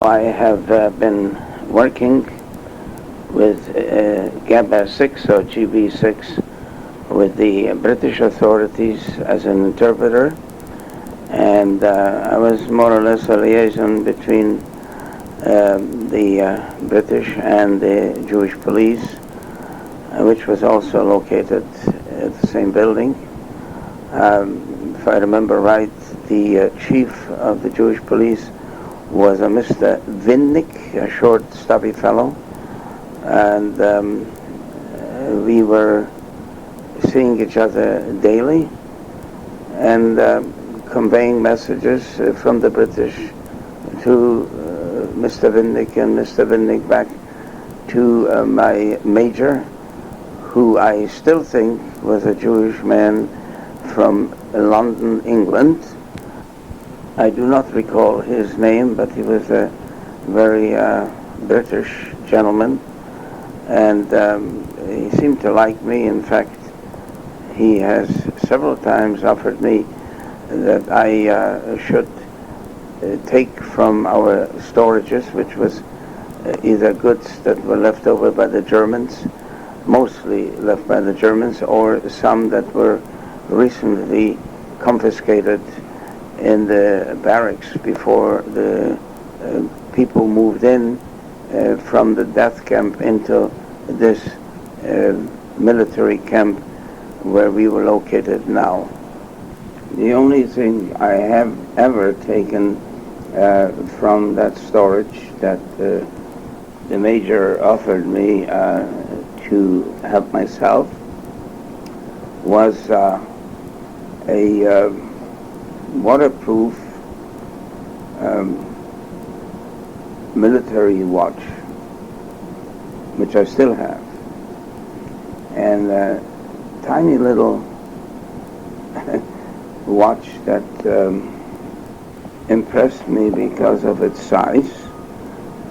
I have been working with GABA-6 or GB6 with the British authorities as an interpreter, and I was more or less a liaison between the British and the Jewish police, which was also located at the same building. If I remember right, the chief of the Jewish police was a Mr. Winnick, a short, stubby fellow, and we were seeing each other daily and conveying messages from the British to Mr. Winnick and Mr. Winnick back to my major, who I still think was a Jewish man from London, England. I do not recall his name, but he was a very British gentleman, and he seemed to like me. In fact, he has several times offered me that I should take from our storages, which was either goods that were left over by the Germans, mostly left by the Germans, or some that were recently confiscated in the barracks before the people moved in from the death camp into this military camp where we were located now. The only thing I have ever taken from that storage that the major offered me to help myself was a waterproof military watch, which I still have, and a tiny little watch that impressed me because of its size.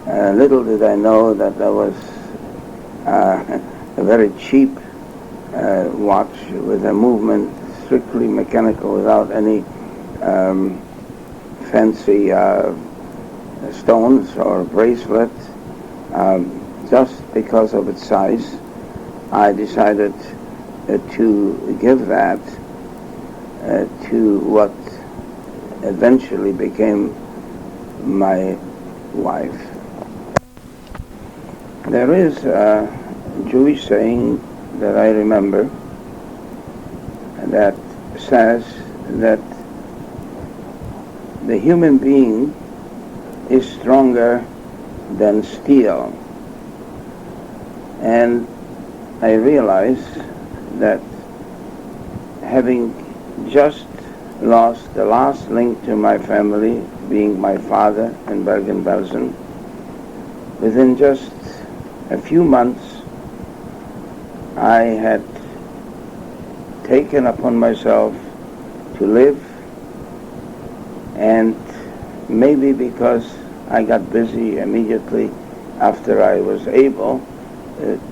Little did I know that that was a very cheap watch with a movement strictly mechanical, without any fancy stones or bracelets. Just because of its size, I decided to give that to what eventually became my wife. There is a Jewish saying that I remember that says that the human being is stronger than steel. And I realize that having just lost the last link to my family, being my father in Bergen-Belsen, within just a few months I had taken upon myself to live, and maybe because I got busy immediately after I was able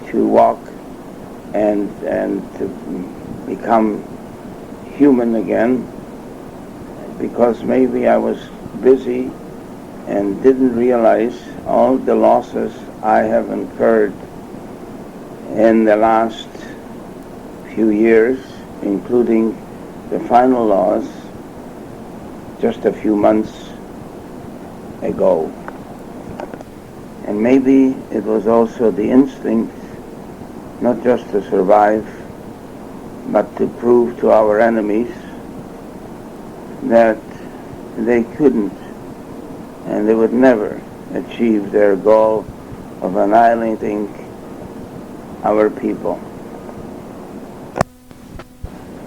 to walk and to become human again, because maybe I was busy and didn't realize all the losses I have incurred in the last few years, including the final loss just a few months ago. And maybe it was also the instinct not just to survive, but to prove to our enemies that they couldn't and they would never achieve their goal of annihilating our people.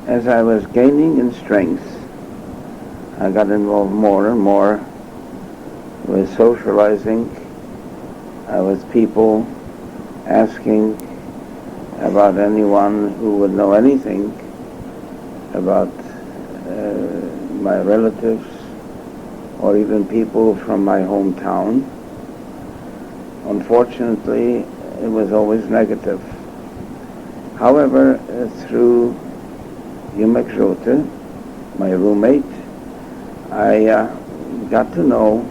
As I was gaining in strength, I got involved more and more with socializing with people, asking about anyone who would know anything about my relatives, or even people from my hometown. Unfortunately, it was always negative. However, through Imma, my roommate, I got to know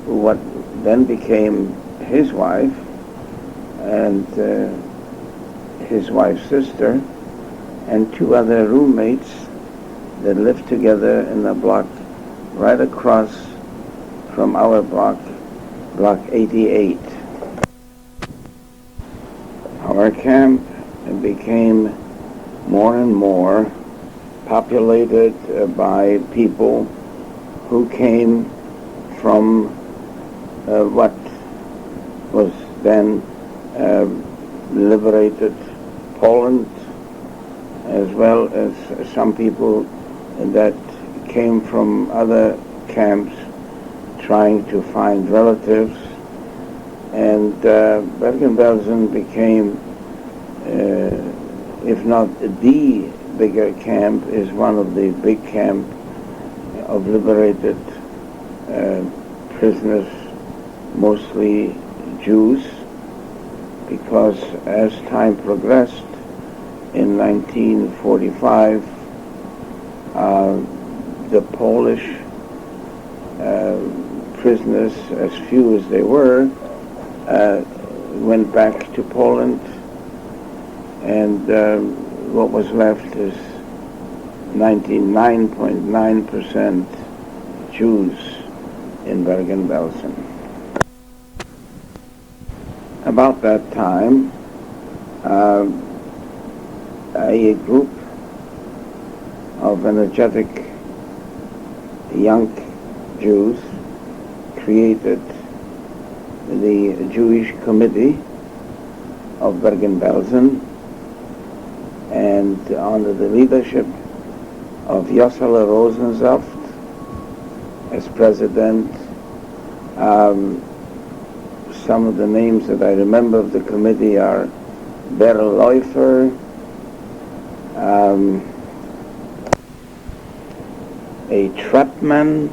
what then became his wife and his wife's sister and two other roommates that lived together in a block right across from our block, block 88. Our camp became more and more populated by people who came from what was then liberated Poland, as well as some people that came from other camps trying to find relatives. And Bergen-Belsen became, if not the bigger camp, is one of the big camp of liberated prisoners, mostly Jews, because as time progressed, in 1945, the Polish prisoners, as few as they were, went back to Poland, and what was left is 99.9% Jews in Bergen-Belsen. About that time, a group of energetic young Jews created the Jewish Committee of Bergen-Belsen, and under the leadership of Yosele Rosensaft as president. Some of the names that I remember of the committee are Beryl Läufer, a Trapman,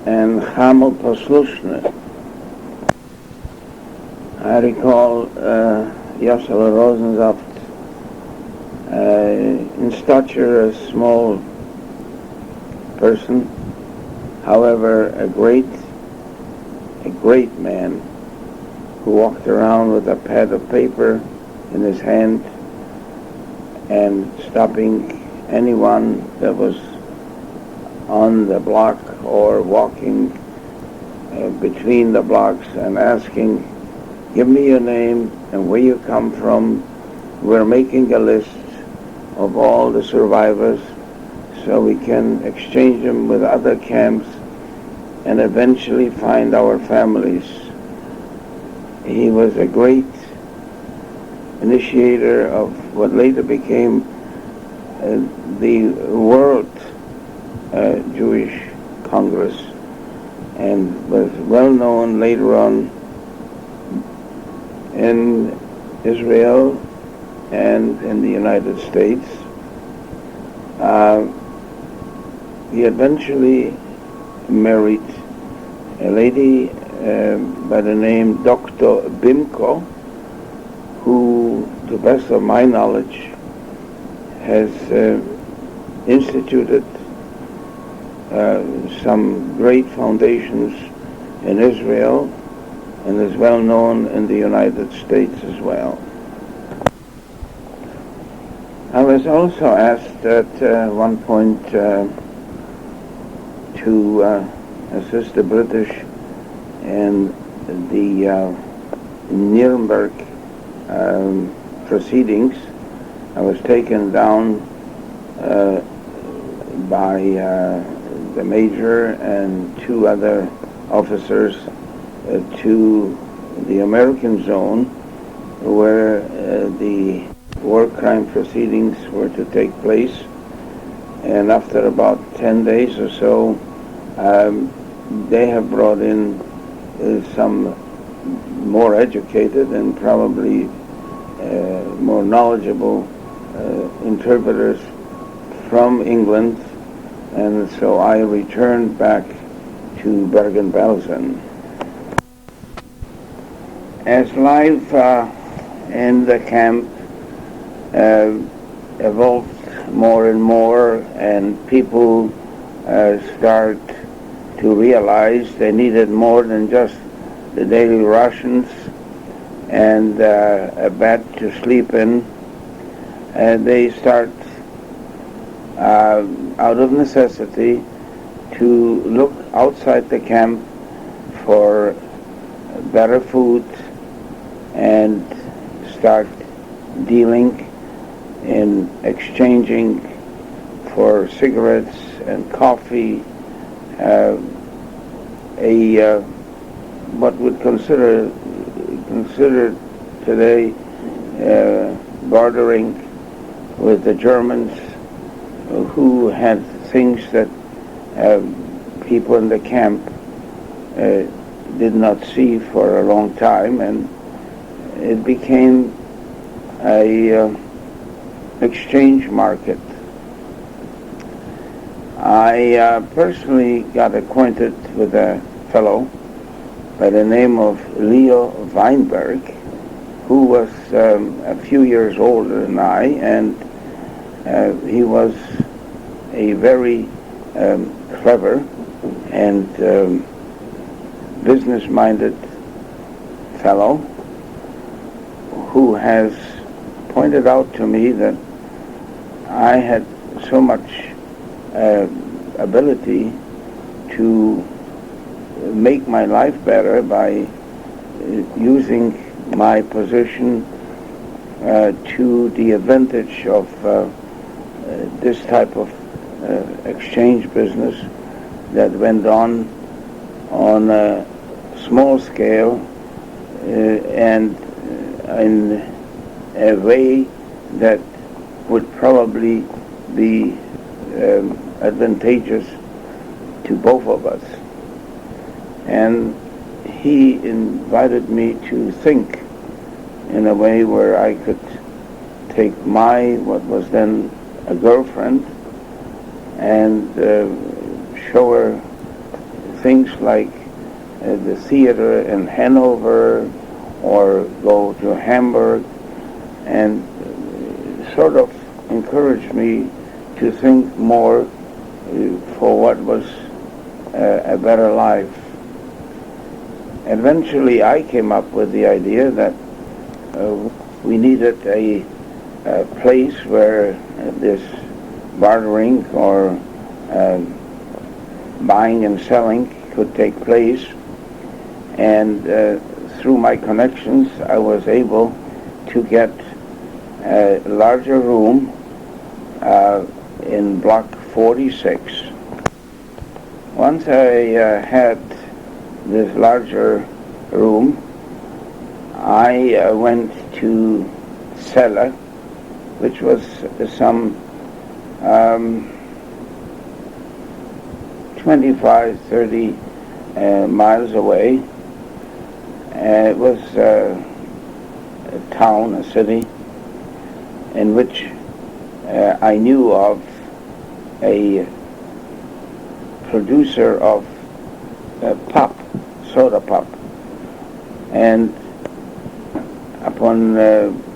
and Hamel Poslushner. I recall Yosele Rosensaft, in stature a small person, however a great man who walked around with a pad of paper in his hand and stopping anyone that was on the block or walking between the blocks and asking, "Give me your name and where you come from. We're making a list of all the survivors so we can exchange them with other camps and eventually find our families." He was a great initiator of what later became the World Jewish Congress, and was well known later on in Israel and in the United States. He eventually married a lady by the name Dr. Bimko, who, to the best of my knowledge, has instituted some great foundations in Israel and is well known in the United States as well. I was also asked at one point to assist the British in the Nuremberg proceedings. I was taken down by the major and two other officers to the American zone where the war crime proceedings were to take place. And after about 10 days or so, they have brought in some more educated and probably more knowledgeable interpreters from England, and so I returned back to Bergen-Belsen. As life in the camp evolved more and more, and people start to realize they needed more than just the daily rations and a bed to sleep in. And they start, out of necessity, to look outside the camp for better food and start dealing in exchanging for cigarettes and coffee, what would consider today bartering with the Germans, who had things that people in the camp did not see for a long time, and it became a exchange market. I personally got acquainted with a fellow by the name of Leo Weinberg, who was a few years older than I, and he was a very clever and business-minded fellow who has pointed out to me that I had so much ability to make my life better by using my position to the advantage of this type of exchange business that went on a small scale and in a way that would probably be advantageous to both of us. And he invited me to think in a way where I could take what was then a girlfriend, and show her things like the theater in Hanover, or go to Hamburg, and sort of encouraged me to think more for what was a better life. Eventually I came up with the idea that we needed a place where this bartering or buying and selling could take place, and through my connections I was able to get a larger room in block 46. Once I had this larger room, I went to Celle, which was some 25, 30 miles away. It was a town, a city, in which I knew of a producer of pop, soda pop. And upon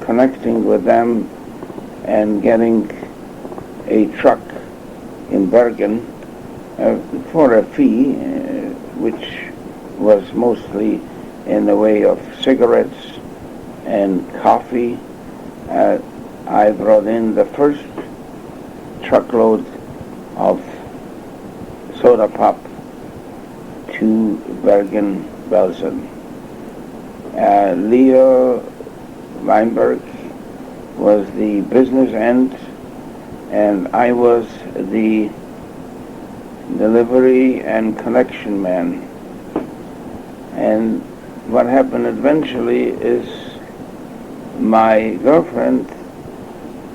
connecting with them and getting a truck in Bergen for a fee, which was mostly in the way of cigarettes and coffee, I brought in the first truckload of soda pop to Bergen-Belsen. Leo Weinberg was the business end, and I was the delivery and connection man. And what happened eventually is my girlfriend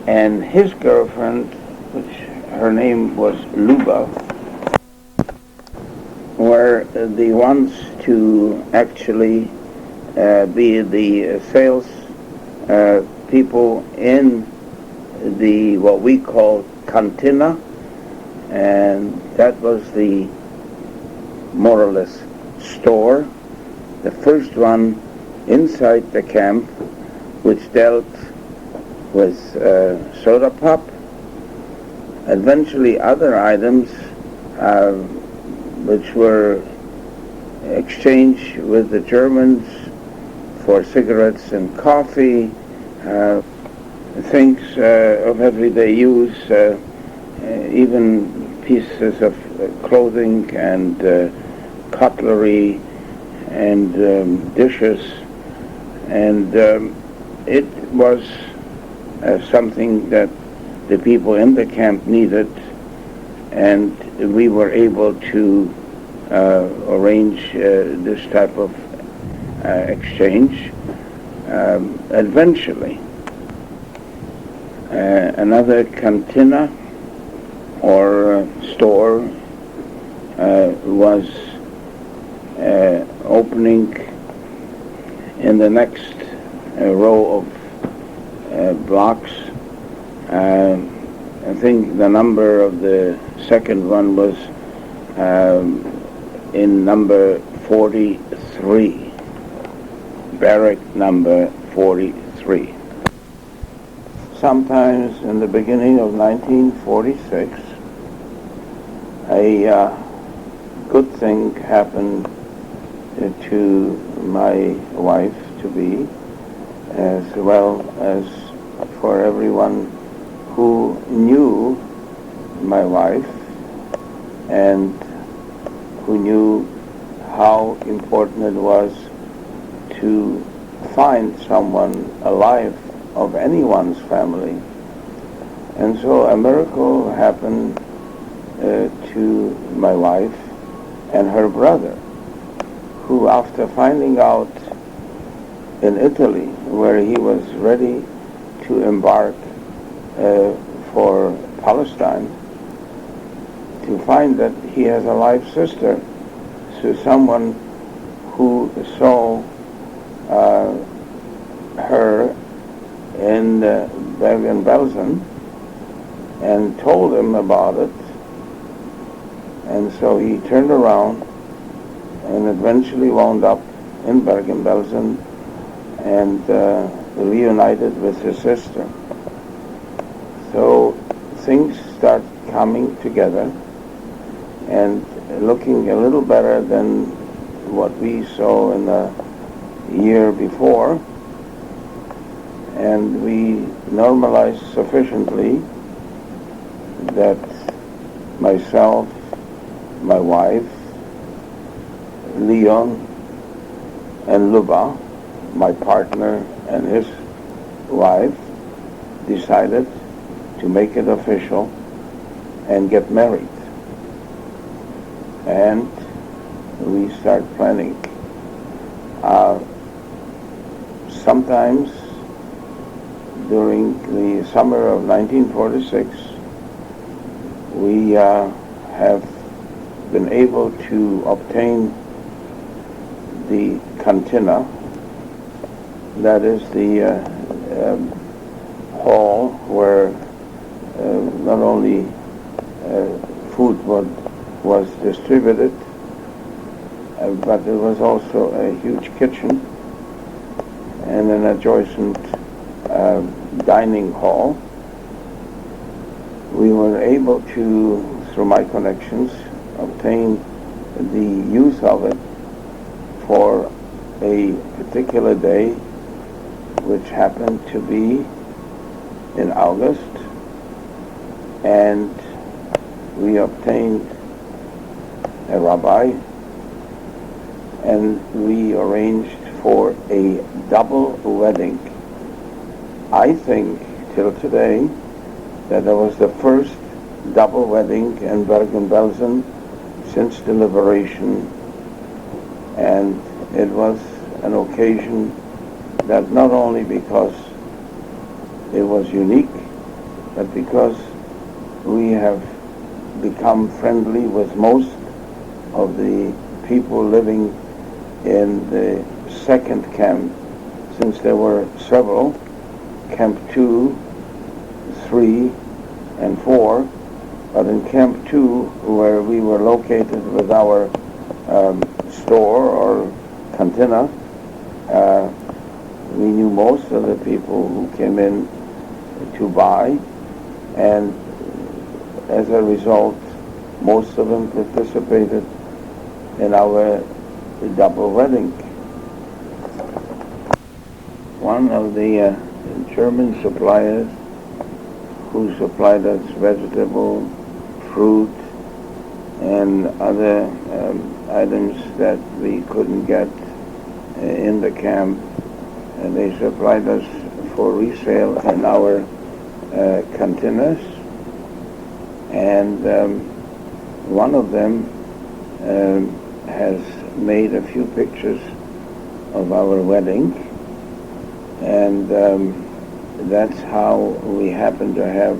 and his girlfriend, which her name was Luba, were the ones to actually be the sales people in the what we call Canteen, and that was the more or less store, the first one inside the camp, which dealt with soda pop Eventually other items which were exchanged with the Germans for cigarettes and coffee, things of everyday use, even pieces of clothing and cutlery and dishes, and it was something that the people in the camp needed, and we were able to arrange this type of exchange. Eventually, another cantina or store was opening in the next row of blocks. I think the number of the second one was in number 43, barrack number 43. Sometimes in the beginning of 1946, a good thing happened to my wife-to-be, as well as for everyone who knew my wife and who knew how important it was to find someone alive of anyone's family. And so a miracle happened to my wife and her brother, who, after finding out in Italy, where he was ready to embark for Palestine, to find that he has a live sister, so someone who saw her in Bergen-Belsen and told him about it. And so he turned around and eventually wound up in Bergen-Belsen and reunited with his sister. So things start coming together and looking a little better than what we saw in the year before, and we normalized sufficiently that myself, my wife, Leon, and Luba, my partner and his wife, decided to make it official and get married. And we start planning. Sometimes during the summer of 1946, we have been able to obtain the cantina, that is the hall where not only food was distributed, but there was also a huge kitchen and an adjacent dining hall. We were able to, through my connections, obtain the use of it for a particular day, which happened to be in August, and we obtained a rabbi, and we arranged for a double wedding. I think till today that was the first double wedding in Bergen-Belsen since the liberation, and it was an occasion that not only because it was unique, but because we have become friendly with most of the people living in the second camp, since there were several, Camp 2, 3, and 4, but in Camp 2, where we were located with our store or cantina, we knew most of the people who came in to buy, and as a result, most of them participated in our double wedding. One of the German suppliers who supplied us vegetable, fruit, and other items that we couldn't get in the camp, and they supplied us for resale in our containers. And one of them has made a few pictures of our wedding, and that's how we happen to have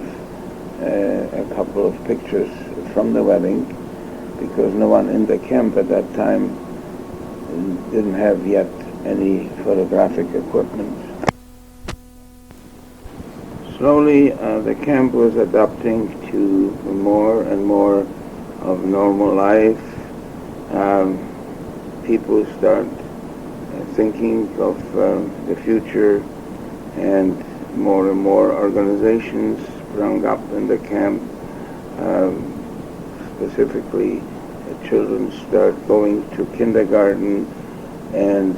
a couple of pictures from the wedding, because no one in the camp at that time didn't have yet any photographic equipment. Slowly, the camp was adapting to more and more of normal life. People start thinking of the future, and more organizations sprung up in the camp. Specifically, children start going to kindergarten, and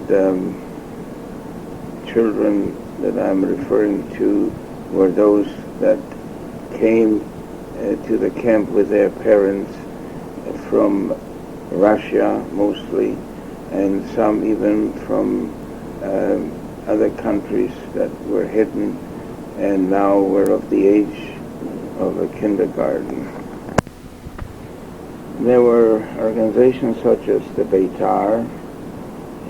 children that I'm referring to were those that came to the camp with their parents from Russia mostly, and some even from other countries that were hidden and now were of the age of a kindergarten. There were organizations such as the Beitar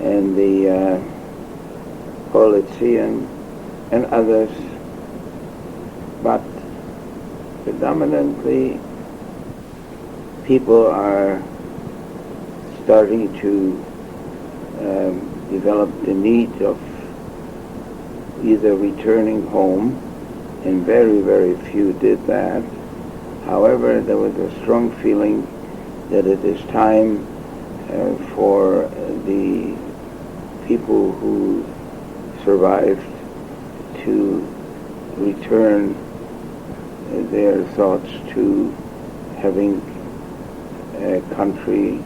and the Kotel and others, but predominantly people are starting to develop the need of either returning home, and very few did that. However, there was a strong feeling that it is time for the people who survived to return their thoughts to having a country,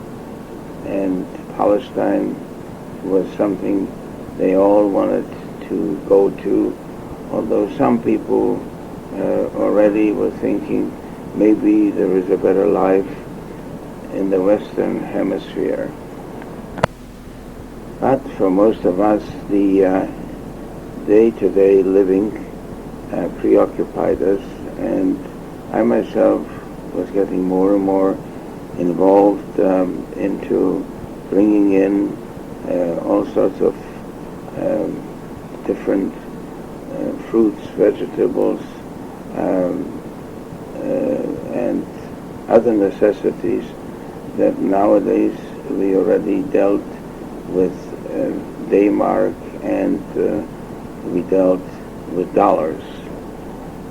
and Palestine was something they all wanted to go to, although some people already were thinking maybe there is a better life in the Western Hemisphere. But for most of us, the day-to-day living preoccupied us, and I myself was getting more and more involved into bringing in all sorts of different fruits, vegetables, and other necessities that nowadays we already dealt with D-mark, and we dealt with dollars.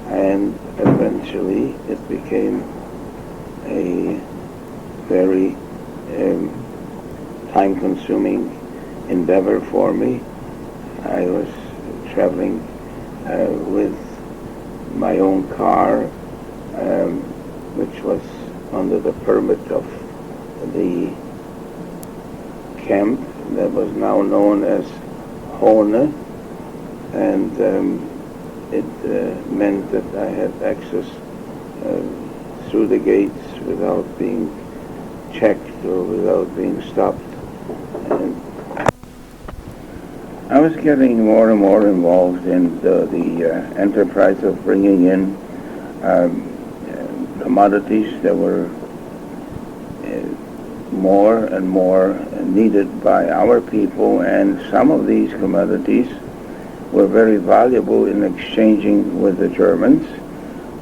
And eventually it became a very time-consuming endeavor for me. I was traveling with my own car, which was under the permit of the camp that was now known as Hone, and it meant that I had access through the gates without being checked or without being stopped. And I was getting more and more involved in the enterprise of bringing in commodities that were more and more needed by our people, and some of these commodities were very valuable in exchanging with the Germans,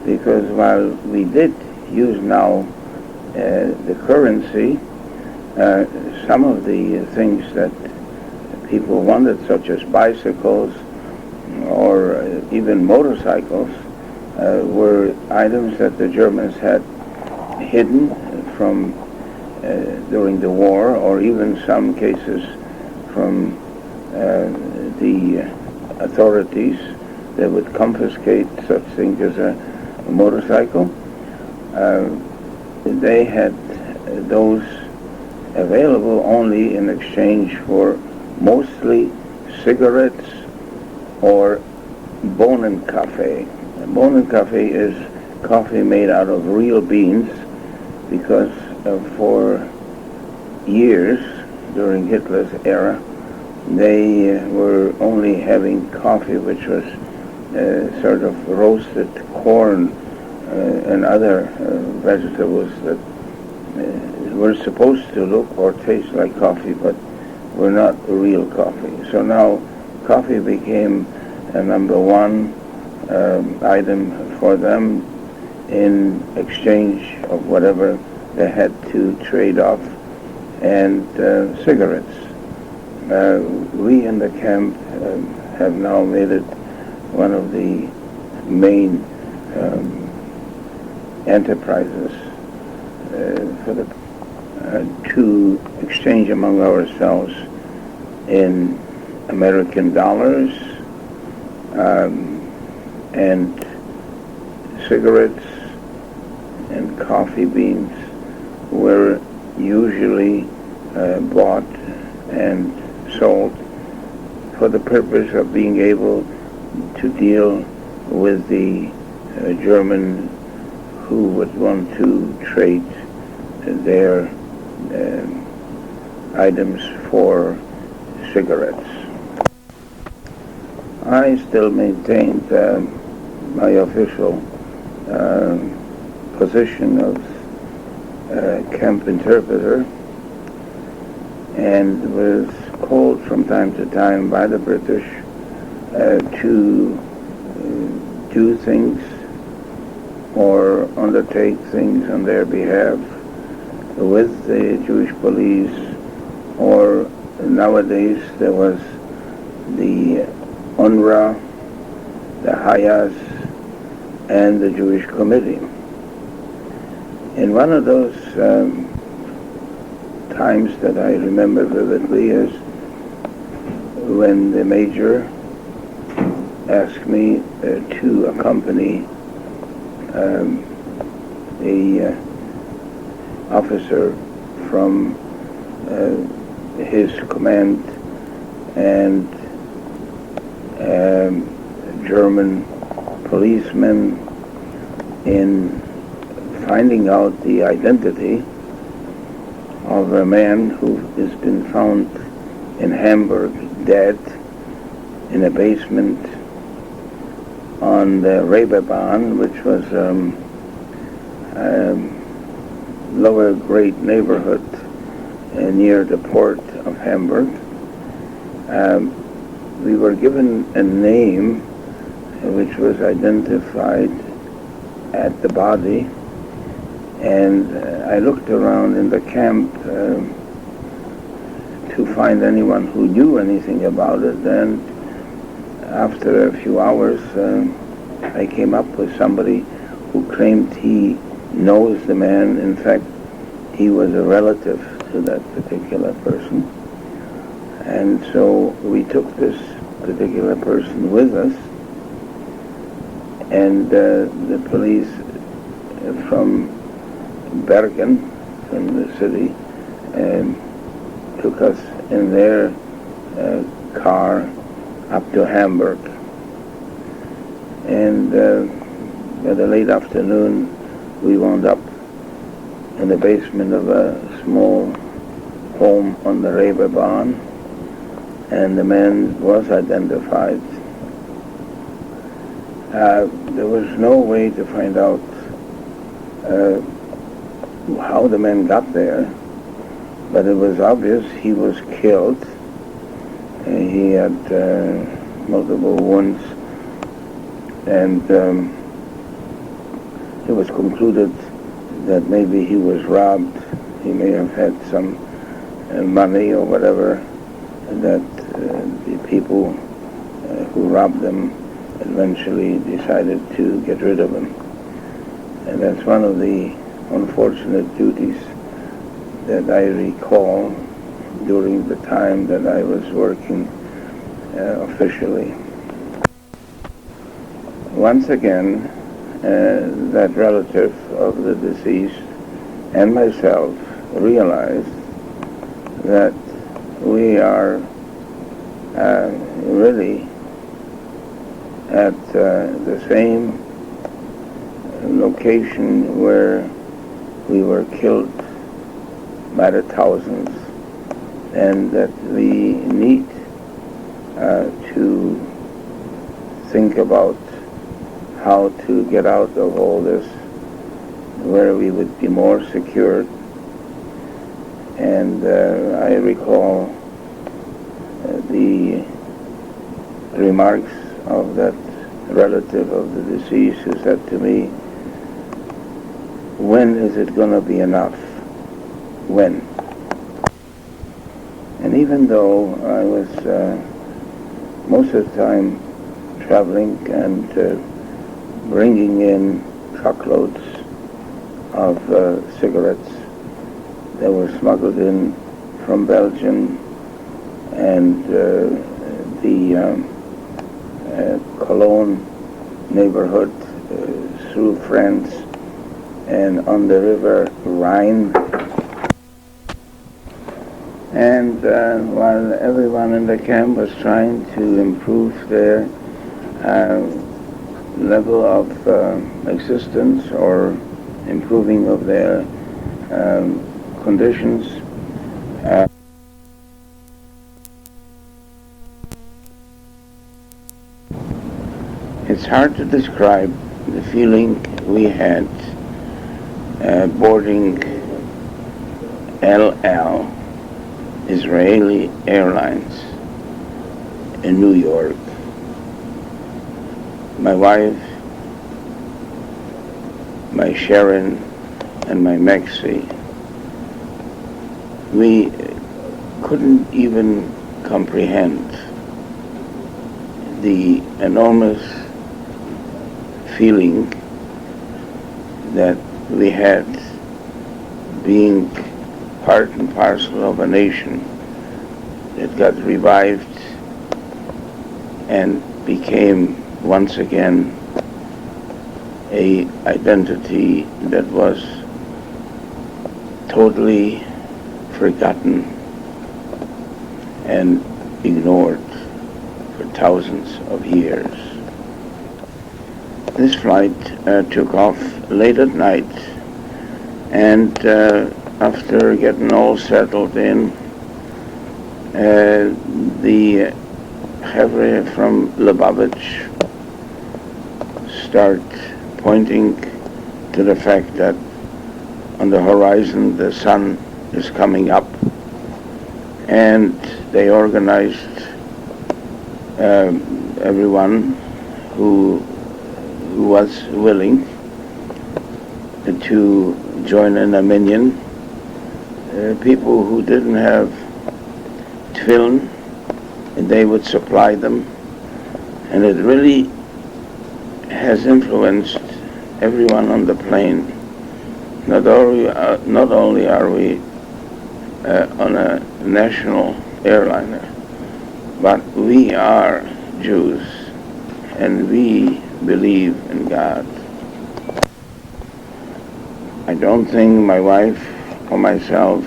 because while we did use now the currency, some of the things that people wanted, such as bicycles or even motorcycles, were items that the Germans had hidden from during the war, or even some cases from the authorities that would confiscate such things as a motorcycle. They had those available only in exchange for mostly cigarettes or Bohnenkaffee. Bohnenkaffee is coffee made out of real beans, because for years during Hitler's era they were only having coffee which was sort of roasted corn and other vegetables that were supposed to look or taste like coffee but were not real coffee. So now coffee became a number one item for them in exchange of whatever they had to trade off, and cigarettes. We in the camp have now made it one of the main enterprises for the to exchange among ourselves in American dollars and cigarettes and coffee beans were usually bought and sold for the purpose of being able to deal with the German who would want to trade their items for cigarettes. I still maintained my official position of camp interpreter, and was called from time to time by the British to do things or undertake things on their behalf with the Jewish police, or nowadays there was the UNRWA, the Hayas, and the Jewish Committee. In one of those times that I remember vividly is when the major asked me to accompany a officer from his command and German policemen in finding out the identity of a man who has been found in Hamburg dead in a basement on the Reeperbahn, which was lower grade neighborhood near the port of Hamburg. We were given a name which was identified at the body, and I looked around in the camp to find anyone who knew anything about it, and after a few hours I came up with somebody who claimed he knows the man. In fact, he was a relative to that particular person, and so we took this particular person with us, and the police from Bergen, from the city, took us in their car up to Hamburg. And by the late afternoon, we wound up in the basement of a small home on the Reeperbahn, and the man was identified. There was no way to find out how the man got there, but it was obvious he was killed. He had multiple wounds, and it was concluded that maybe he was robbed. He may have had some money or whatever that the people who robbed him eventually decided to get rid of him. And that's one of the unfortunate duties that I recall during the time that I was working officially. Once again, that relative of the deceased and myself realized that we are really at the same location where we were killed by the thousands, and that we need to think about how to get out of all this, where we would be more secure. And I recall the remarks of that relative of the deceased who said to me, "When is it going to be enough? When?" And even though I was most of the time traveling and bringing in truckloads of cigarettes that were smuggled in from Belgium and the Cologne neighborhood through France and on the river Rhine. And while everyone in the camp was trying to improve their level of existence or improving of their conditions, it's hard to describe the feeling we had boarding El Al, Israeli Airlines, in New York. My wife, my Sharon, and my Maxie, we couldn't even comprehend the enormous feeling that we had being part and parcel of a nation that got revived and became once again a identity that was totally forgotten and ignored for thousands of years. This flight took off late at night, and after getting all settled in, the Chevre from Lubavitch start pointing to the fact that on the horizon the sun is coming up, and they organized everyone who was willing to join in a minyan. People who didn't have tefillin, and they would supply them, and it really has influenced everyone on the plane. Not only are we on a national airliner, but we are Jews, and we believe in God. I don't think my wife or myself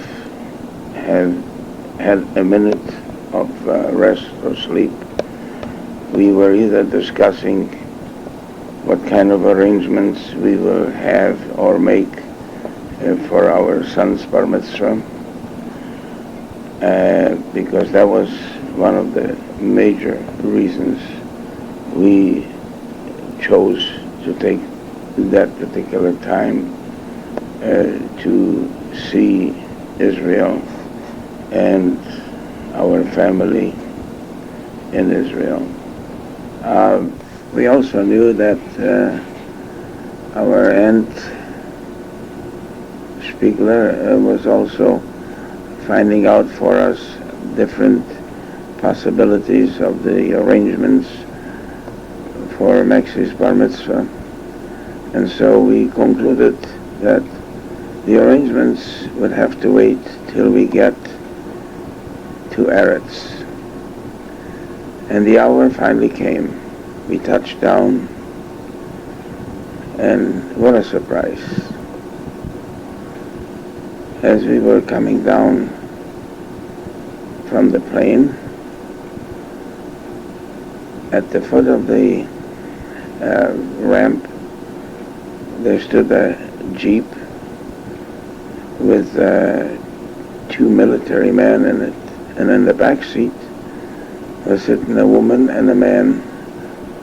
have had a minute of rest or sleep. We were either discussing what kind of arrangements we will have or make for our son's bar mitzvah, because that was one of the major reasons we chose to take that particular time to see Israel and our family in Israel. We also knew that our aunt Shpigler was also finding out for us different possibilities of the arrangements for Maxie's bar mitzvah. And so we concluded that the arrangements would have to wait till we get to Eretz. And the hour finally came. We touched down And what a surprise. As we were coming down from the plane, at the foot of the ramp, there stood a jeep with two military men in it, and in the back seat was sitting a woman and a man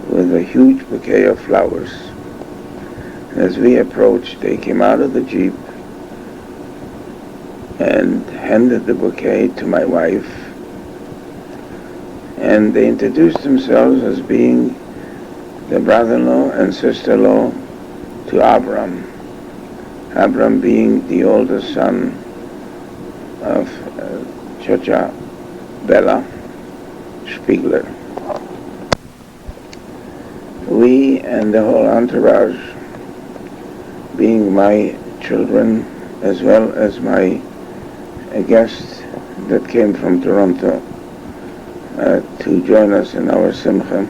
with a huge bouquet of flowers. As we approached, they came out of the jeep and handed the bouquet to my wife, and they introduced themselves as being the brother-in-law and sister-in-law to Avram. Avram being the oldest son of Ciotka Bela, Shpigler. We and the whole entourage, being my children as well as my guest that came from Toronto to join us in our simcha,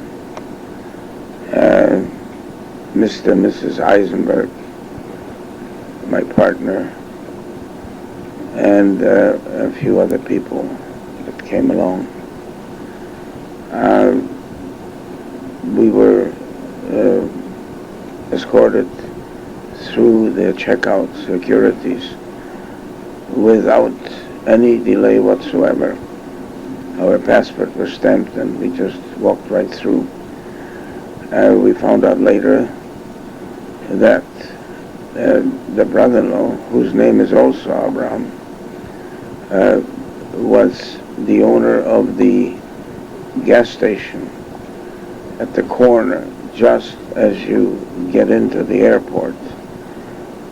Mr. and Mrs. Eisenberg, my partner, and a few other people that came along. We were escorted through the checkout securities without any delay whatsoever. Our passport was stamped and we just walked right through. We found out later that the brother-in-law, whose name is also Avram, was the owner of the gas station at the corner just as you get into the airport,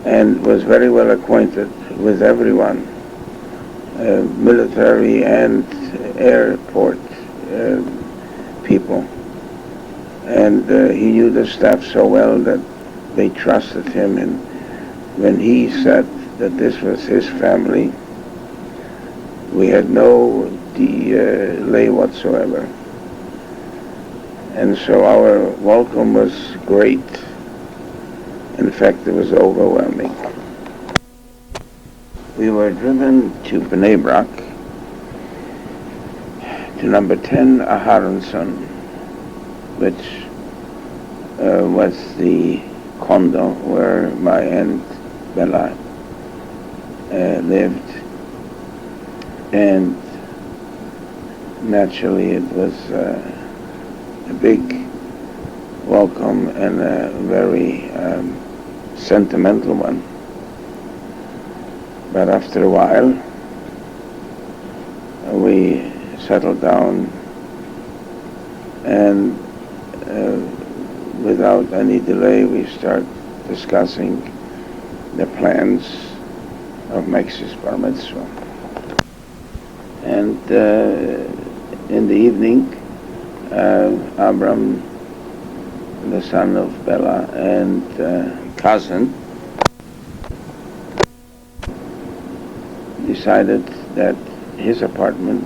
and was very well acquainted with everyone, military and airport people. And he knew the staff so well that they trusted him, and when he said that this was his family, we had no delay whatsoever. And so our welcome was great. In fact, it was overwhelming. We were driven to Bnei Brak, to number 10 Aharonson, which was the condo where my Aunt Bella lived. And naturally it was a big welcome and a very sentimental one. But after a while, we settled down, and without any delay, we start discussing the plans of Max's bar mitzvah. And in the evening, Avram, the son of Bella and cousin, decided that his apartment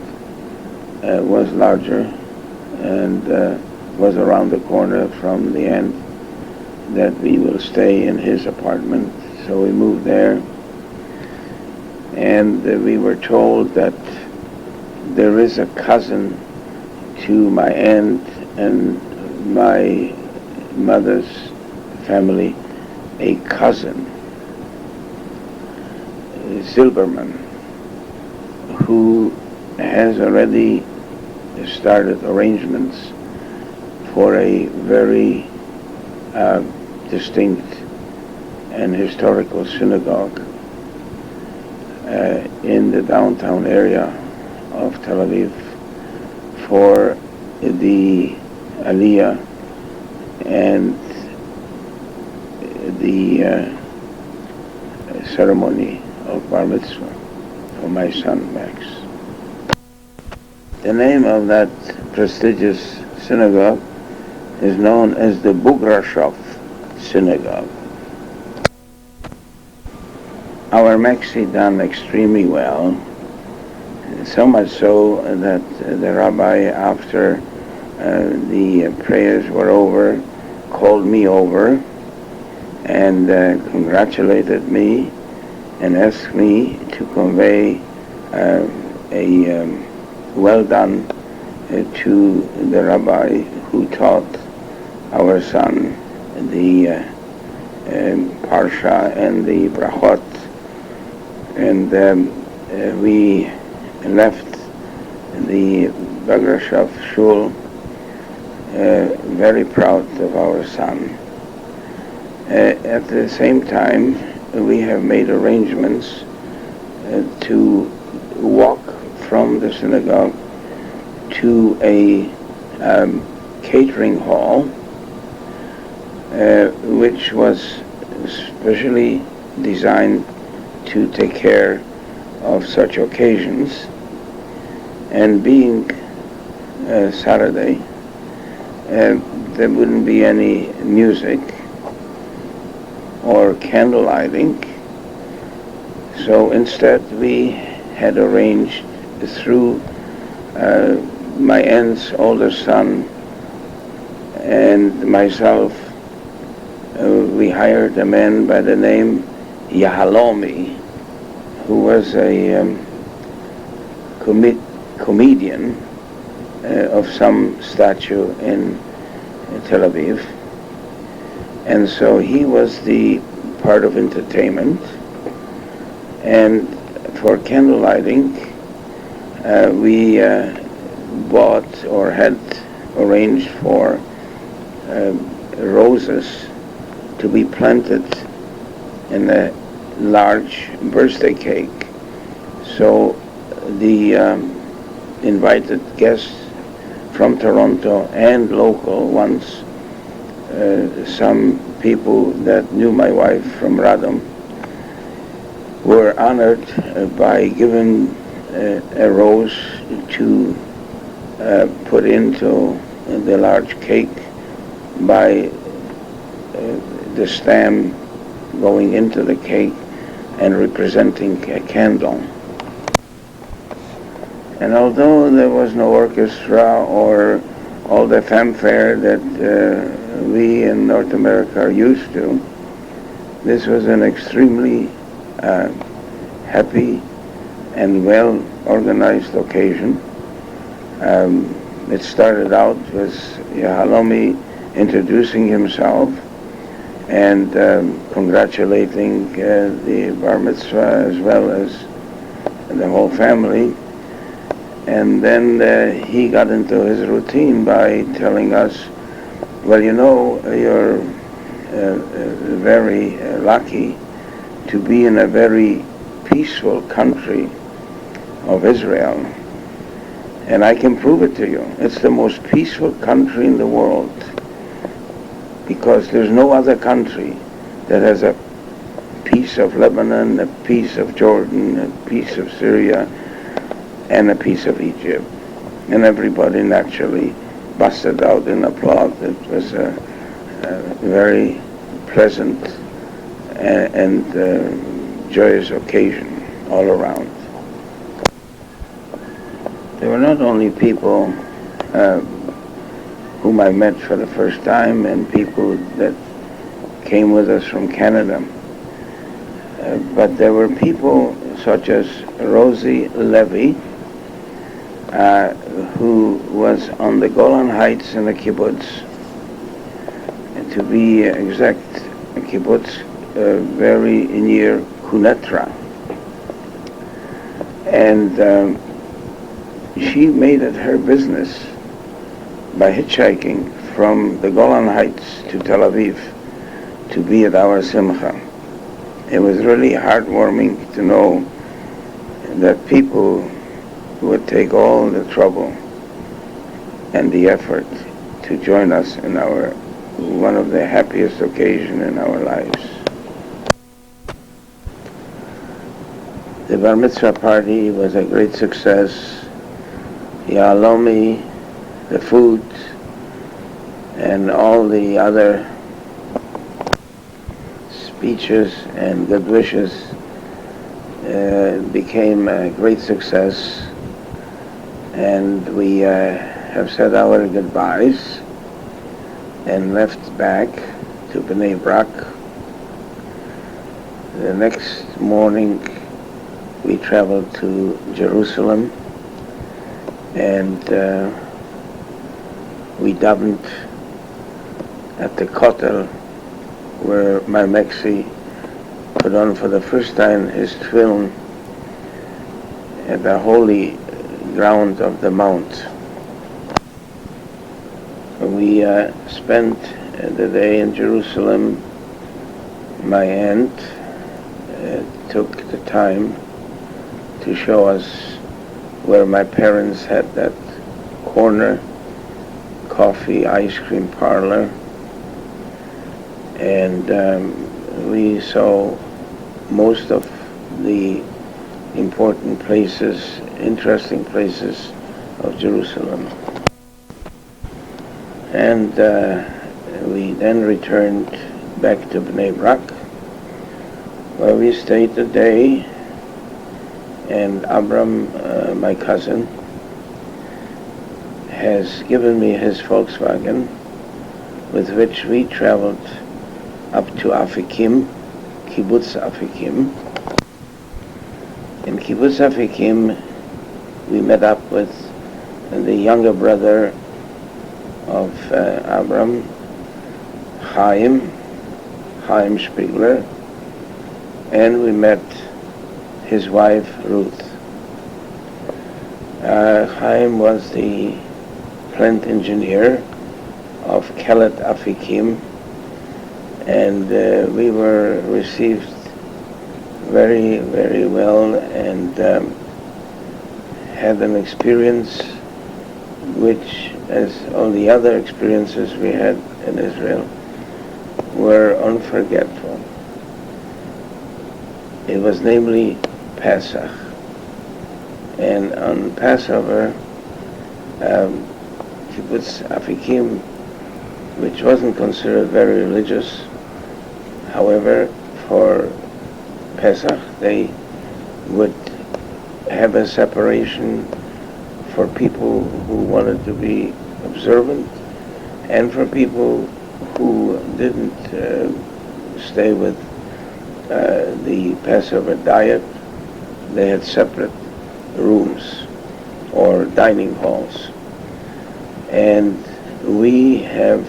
was larger and was around the corner from the end, that we will stay in his apartment. So we moved there, and we were told that there is a cousin to my aunt and my mother's family, a cousin, Silberman, who has already started arrangements for a very distinct and historical synagogue in the downtown area of Tel Aviv for the Aliyah and the ceremony of bar mitzvah for my son Max. The name of that prestigious synagogue is known as the bogroshov synagogue. Our Maxi done extremely well, so much so that the rabbi, after the prayers were over, called me over and congratulated me and asked me to convey a well done to the rabbi who taught our son the parsha and the brachot, and we left the bogroshov shul very proud of our son. At the same time, we have made arrangements to walk from the synagogue to a catering hall, which was specially designed to take care of such occasions. And being Saturday, there wouldn't be any music or candle lighting, so instead we had arranged through my aunt's older son and myself, we hired a man by the name Yahalomi, who was a comedian of some stature in Tel Aviv, and so he was the part of entertainment. And for candle lighting, we bought or had arranged for roses to be planted in a large birthday cake. So the invited guests from Toronto and local ones, some people that knew my wife from Radom, were honored by giving a rose to put into the large cake by the stem going into the cake and representing a candle. And although there was no orchestra or all the fanfare that we in North America are used to, this was an extremely happy and well-organized occasion. It started out with Yahalomi introducing himself and congratulating the bar mitzvah as well as the whole family. And then he got into his routine by telling us, well, you know, you're very lucky to be in a very peaceful country of Israel. And I can prove it to you. It's the most peaceful country in the world, because there's no other country that has a piece of Lebanon, a piece of Jordan, a piece of Syria, and a piece of Egypt. And everybody naturally busted out in applause. It was a very pleasant and joyous occasion all around. There were not only people whom I met for the first time and people that came with us from Canada, but there were people such as Rosie Levy, who was on the Golan Heights in the kibbutz, and to be exact, a kibbutz very near Kunetra. And she made it her business by hitchhiking from the Golan Heights to Tel Aviv to be at our simcha. It was really heartwarming to know that people would take all the trouble and the effort to join us in our one of the happiest occasions in our lives. The bar mitzvah party was a great success. Yahalomi, the food, and all the other speeches and good wishes became a great success, and we have said our goodbyes and left back to Bnei Brak the next morning we traveled to Jerusalem, and we davened at the Kotel, where my Mexi put on for the first time his tefillin at the holy ground of the mount. We spent the day in Jerusalem. My aunt took the time to show us where my parents had that corner coffee ice cream parlor, and we saw most of the important places, interesting places of Jerusalem. And we then returned back to Bnei Brak, where we stayed the day, and Avram, my cousin, has given me his Volkswagen, with which we traveled up to Afikim, kibbutz Afikim. In kibbutz Afikim, we met up with the younger brother of Avram, Chaim Shpigler, and we met his wife Ruth. Chaim was the plant engineer of Kelet Afikim, and we were received very, very well, and had an experience which, as all the other experiences we had in Israel, were unforgettable. It was namely Pesach, and on Passover, kibbutz Afikim, which wasn't considered very religious, however, for Pesach they would have a separation for people who wanted to be observant, and for people who didn't stay with the Passover diet. They had separate rooms or dining halls. And we have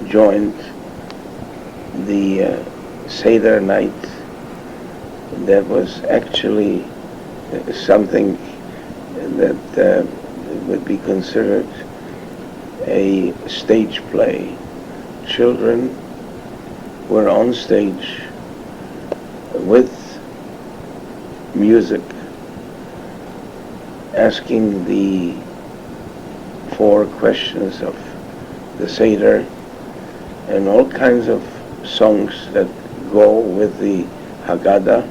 joined the Seder night. That was actually something that would be considered a stage play. Children were on stage with music, asking the 4 questions of the Seder, and all kinds of songs that go with the Haggadah.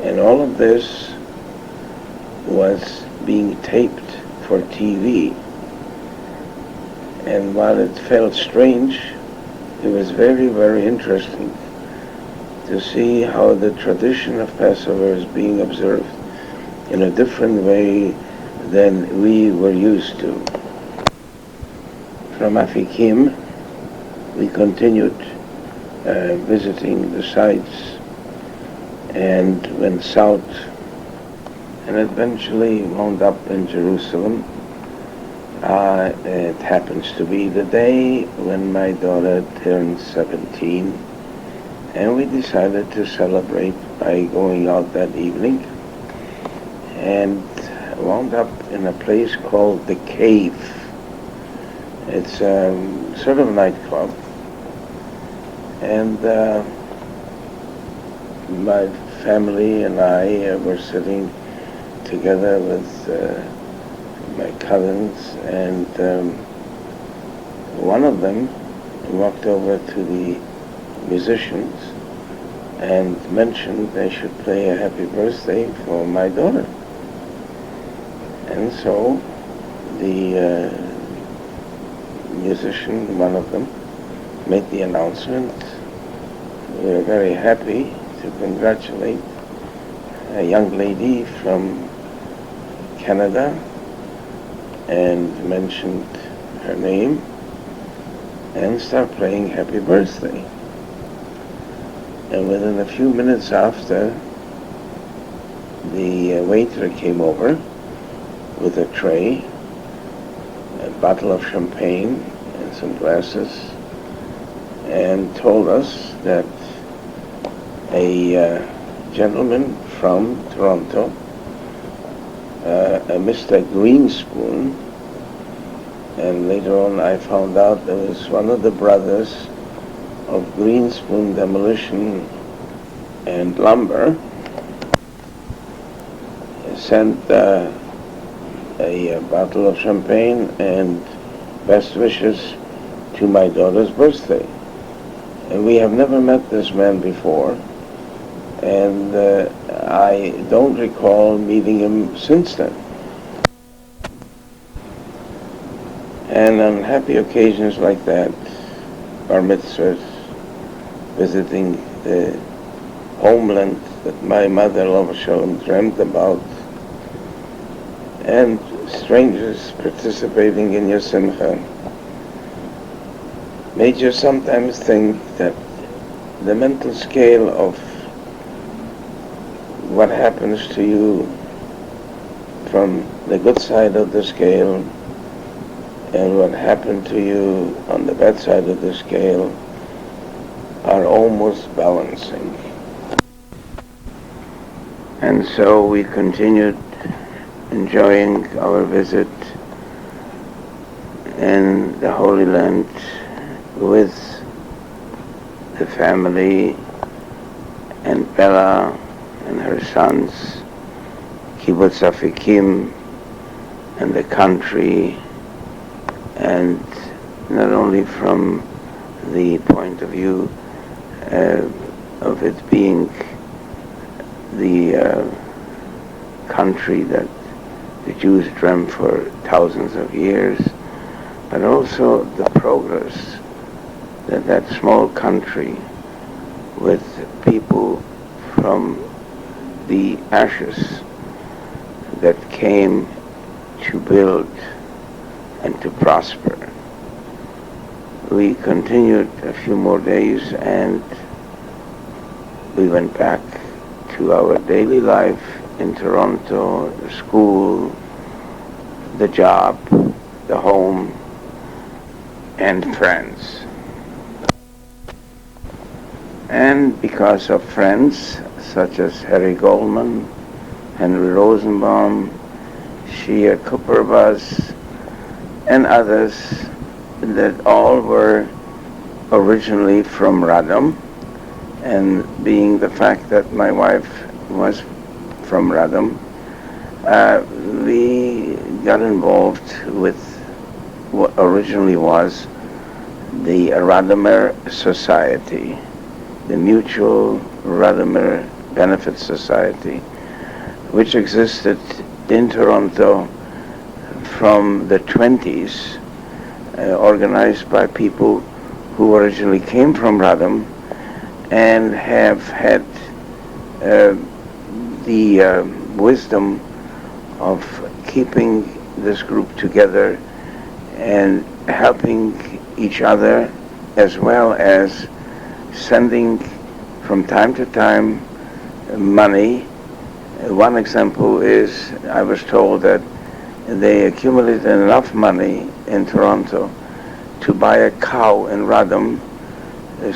And all of this was being taped for TV. And while it felt strange, it was very, very interesting to see how the tradition of Passover is being observed in a different way than we were used to. From Afikim, we continued visiting the sites and went south, and eventually wound up in Jerusalem. It happens to be the day when my daughter turned 17, and we decided to celebrate by going out that evening, and wound up in a place called The Cave. It's sort of a nightclub, and my family and I were sitting together with my cousins, and one of them walked over to the musicians and mentioned they should play a happy birthday for my daughter. And so the musician, one of them, made the announcement. We were very happy to congratulate a young lady from Canada, and mentioned her name and start playing Happy Birthday. And within a few minutes after, the waiter came over with a tray, a bottle of champagne and some glasses, and told us that a gentleman from Toronto, a Mr. Greenspoon, and later on I found out there was one of the brothers of Greenspoon Demolition and Lumber, sent a bottle of champagne and best wishes to my daughter's birthday. And we have never met this man before, and I don't recall meeting him since then. And on happy occasions like that, bar mitzvahs, visiting the homeland that my mother, Lova Shalom, dreamt about, and strangers participating in your simcha, made you sometimes think that the mental scale of what happens to you from the good side of the scale and what happened to you on the bad side of the scale are almost balancing. And so we continued enjoying our visit in the Holy Land with the family and Bella and her sons, kibbutz Afikim, and the country, and not only from the point of view of it being the country that the Jews dreamt for thousands of years, but also the progress that that small country with people from the ashes that came to build and to prosper. We continued a few more days and we went back to our daily life in Toronto, the school, the job, the home, and friends. And because of friends such as Harry Goldman, Henry Rosenbaum, Shia Kupperbas, and others that all were originally from Radom, and being the fact that my wife was from Radom, we got involved with what originally was the Radomer Society, the Mutual Radomer Benefit Society, which existed in Toronto from the 20s, organized by people who originally came from Radom and have had the wisdom of keeping this group together and helping each other, as well as sending from time to time money. One example is, I was told that they accumulated enough money in Toronto to buy a cow in Radom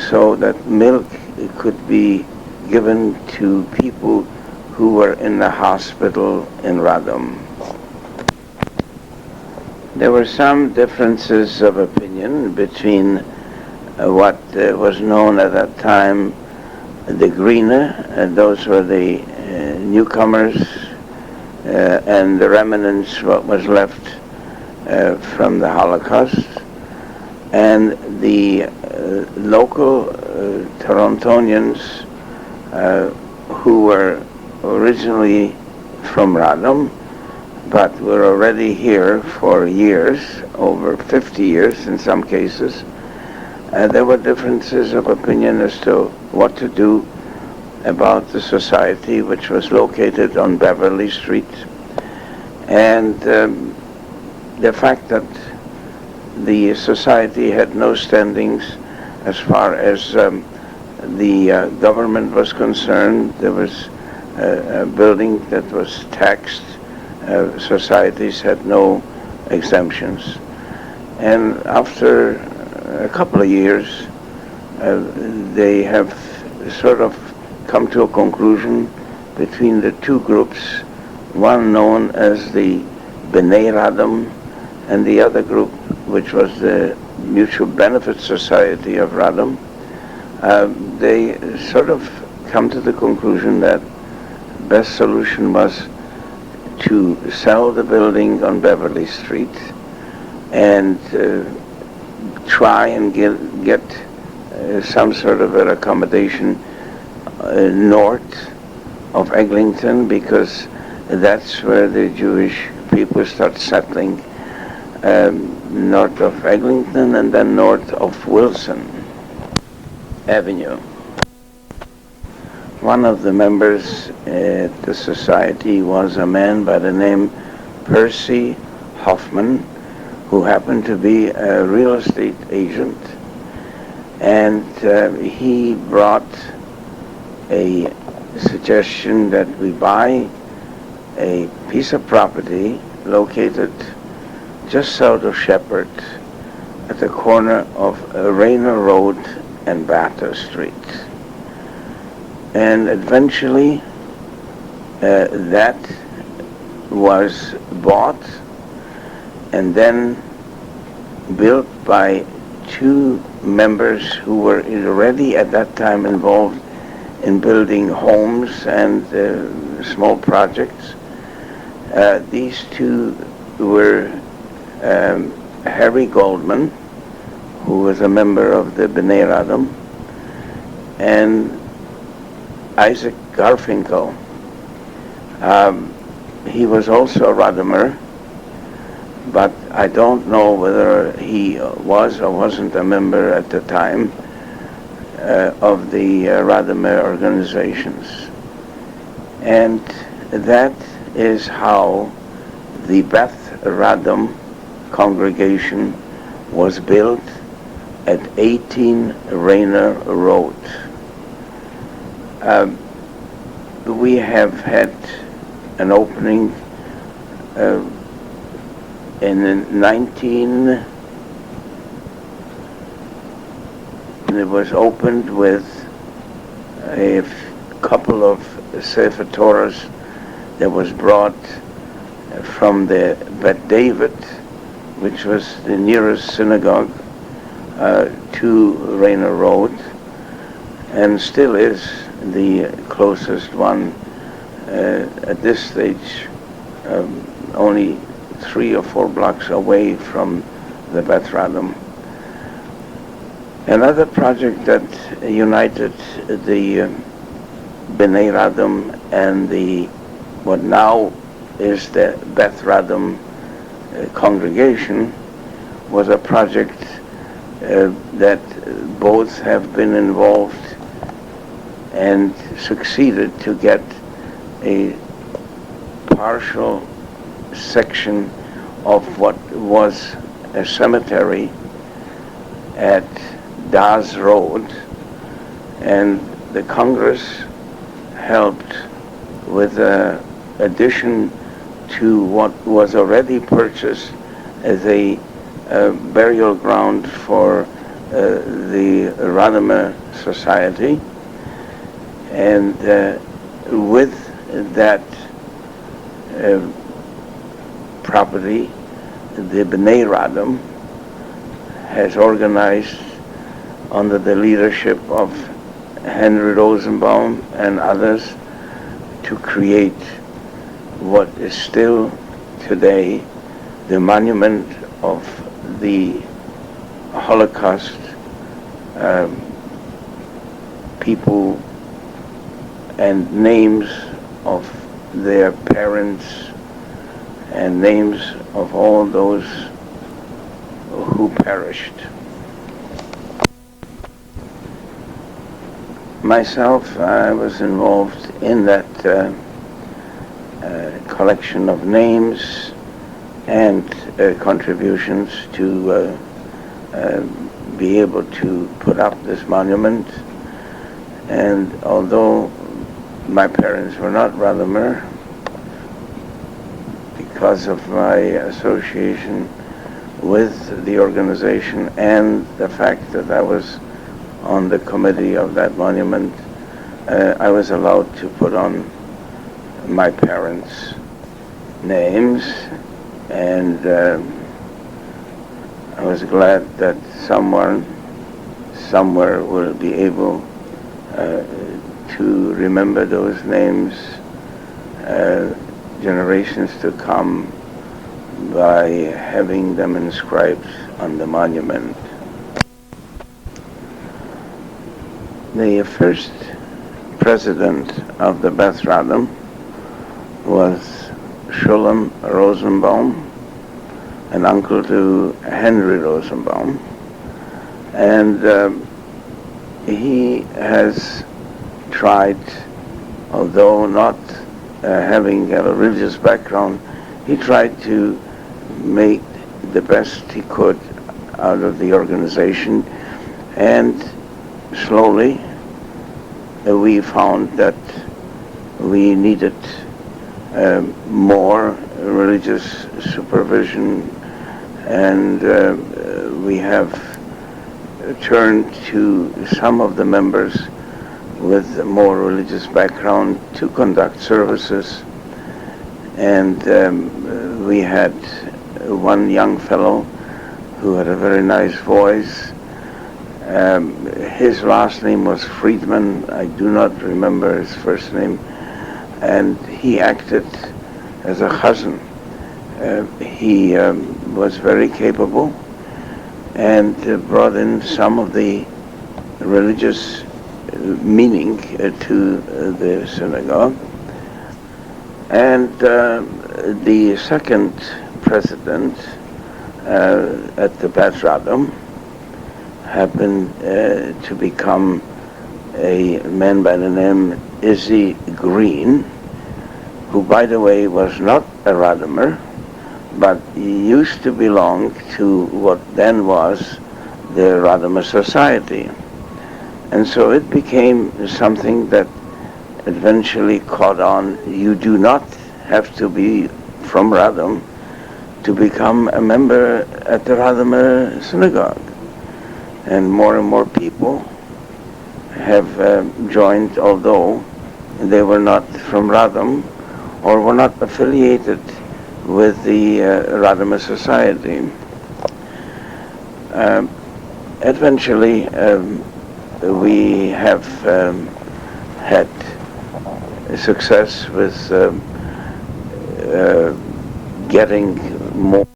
so that milk could be given to people who were in the hospital in Radom. There were some differences of opinion between what was known at that time the Greener, those were the newcomers, and the remnants, what was left from the Holocaust, and the local Torontonians who were originally from Radom, but were already here for years, over 50 years in some cases. There were differences of opinion as to what to do about the society, which was located on Beverly Street, and the fact that the society had no standings as far as the government was concerned. There was a building that was taxed. Societies had no exemptions. And after a couple of years, they have sort of come to a conclusion between the two groups, one known as the Bnei Radom and the other group, which was the Mutual Benefit Society of Radom. They sort of come to the conclusion that best solution was to sell the building on Beverly Street and try and get some sort of an accommodation north of Eglinton, because that's where the Jewish people start settling, north of Eglinton and then north of Wilson Avenue. One of the members at the society was a man by the name Percy Hoffman, who happened to be a real estate agent, and he brought a suggestion that we buy a piece of property located just south of Shepherd at the corner of Rayner Road and Batter Street. And eventually that was bought and then built by two members who were already at that time involved in building homes and small projects. These two were Harry Goldman, who was a member of the Bnei Radom, and Isaac Garfinkel. He was also a Radomer, but I don't know whether he was or wasn't a member at the time of the Radomer organizations. And that is how the Beth Radom congregation was built at 18 Rayner Road. We have had an opening in it was opened with a couple of Sefer Torahs that was brought from the Bet David, which was the nearest synagogue to Rayner Road, and still is the closest one at this stage, only 3 or 4 blocks away from the Beth Radom. Another project that united the Bnei Radom and the what now is the Beth Radom congregation was a project that both have been involved and succeeded to get a partial section of what was a cemetery at Daz Road, and the Congress helped with an addition to what was already purchased as a burial ground for the Radomer Society, and with that property, the Bnei Radom has organized under the leadership of Henry Rosenbaum and others to create what is still today the monument of the Holocaust people and names of their parents and names of all those who perished. Myself, I was involved in that collection of names and contributions to be able to put up this monument. And although my parents were not Radomer, because of my association with the organization and the fact that I was on the committee of that monument, I was allowed to put on my parents' names, and I was glad that someone somewhere will be able to remember those names generations to come by having them inscribed on the monument. The first president of the Beth Radom was Yosele Rosensaft, an uncle to Henry Rosenbaum, and he has tried, although not having a religious background, he tried to make the best he could out of the organization, and slowly we found that we needed more religious supervision, and we have turned to some of the members with more religious background to conduct services. And we had one young fellow who had a very nice voice. His last name was Friedman. I do not remember his first name. And he acted as a chazan. He was very capable and brought in some of the religious meaning to the synagogue. And the second president at the Beth Radom happened to become a man by the name Izzy Green, who, by the way, was not a Radomer, but he used to belong to what then was the Radomer Society. And so it became something that eventually caught on. You do not have to be from Radom to become a member at the Radomer synagogue. And more people have joined, although they were not from Radom or were not affiliated with the Radomer Society. Eventually, we have had success with getting more